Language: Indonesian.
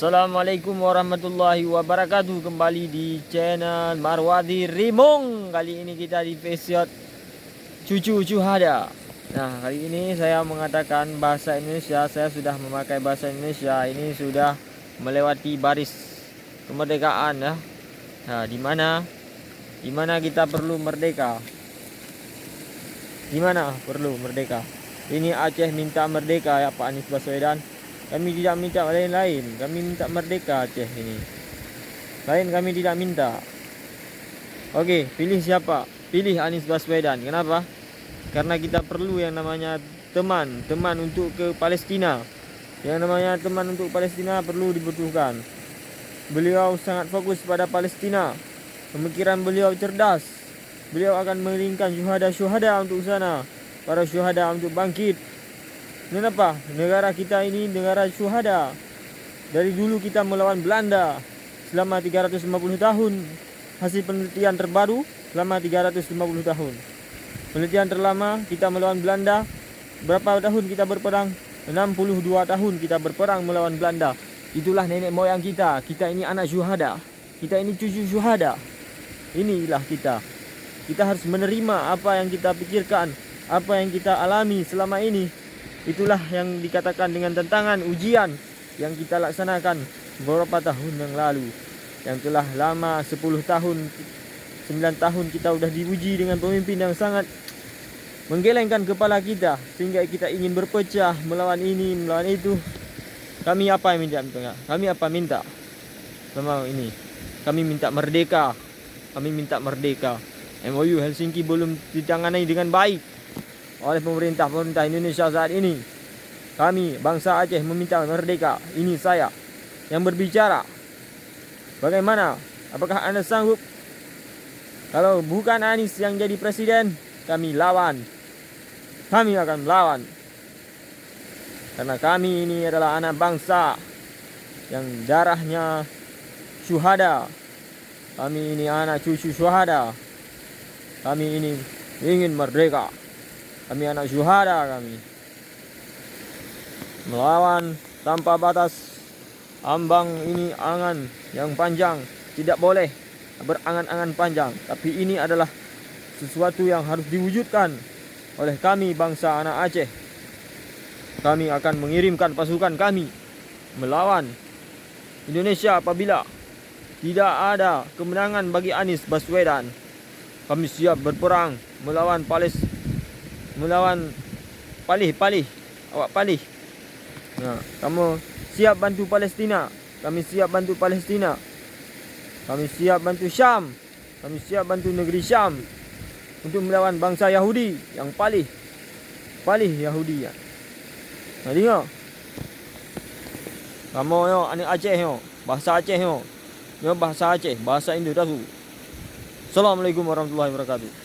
Assalamualaikum warahmatullahi wabarakatuh. Kembali di channel Marwadi Rimong. Kali ini kita di episode Cucu Syuhada. Nah, kali ini saya mengatakan bahasa Indonesia. Saya sudah memakai bahasa Indonesia. Ini sudah melewati baris kemerdekaan ya. Nah, di mana kita perlu merdeka? Di mana perlu merdeka? Ini Aceh minta merdeka ya Pak Anies Baswedan. Kami tidak minta lain-lain. Kami minta merdeka Aceh ini. Lain kami tidak minta. Oke, pilih siapa? Pilih Anies Baswedan. Kenapa? Karena kita perlu yang namanya teman untuk ke Palestina. Yang namanya teman untuk Palestina perlu dibutuhkan. Beliau sangat fokus pada Palestina. Pemikiran beliau cerdas. Beliau akan mengirimkan syuhada untuk sana. Para syuhada untuk bangkit. Kenapa? Negara kita ini negara syuhada. Dari dulu kita melawan Belanda selama 350 tahun. Hasil penelitian terbaru selama 350 tahun. Penelitian terlama kita melawan Belanda. Berapa tahun kita berperang? 62 tahun kita berperang melawan Belanda. Itulah nenek moyang kita. Kita ini anak syuhada. Kita ini cucu syuhada. Inilah kita. Kita harus menerima apa yang kita pikirkan, apa yang kita alami selama ini. Itulah yang dikatakan dengan tantangan ujian yang kita laksanakan beberapa tahun yang lalu. Yang telah lama 10 tahun, 9 tahun kita sudah diuji dengan pemimpin yang sangat menggelengkan kepala kita. Sehingga kita ingin berpecah, melawan ini, melawan itu. Kami apa yang minta? Kami apa minta? Memang ini. Kami minta merdeka. Kami minta merdeka. MOU Helsinki belum ditangani dengan baik oleh pemerintah Indonesia saat ini. Kami bangsa Aceh meminta merdeka. Ini saya yang berbicara. Bagaimana? Apakah Anda sanggup? Kalau bukan Anies yang jadi presiden, kami lawan. Kami akan melawan. Karena kami ini adalah anak bangsa yang darahnya syuhada. Kami ini anak cucu syuhada. Kami ini ingin merdeka. Kami anak syuhada kami. Melawan tanpa batas. Ambang ini angan yang panjang. Tidak boleh berangan-angan panjang. Tapi ini adalah sesuatu yang harus diwujudkan oleh kami bangsa anak Aceh. Kami akan mengirimkan pasukan kami melawan Indonesia apabila tidak ada kemenangan bagi Anies Baswedan. Kami siap berperang melawan Palih. Awak Palih. Nah, kamu siap bantu Palestina. Kami siap bantu Palestina. Kami siap bantu Syam. Kami siap bantu negeri Syam untuk melawan bangsa Yahudi yang Palih Yahudi ya. Nah, tengok. Kamu yo anak Aceh yo, bahasa Aceh yo. Yo bahasa Aceh, bahasa Indo dah tu. Assalamualaikum warahmatullahi wabarakatuh.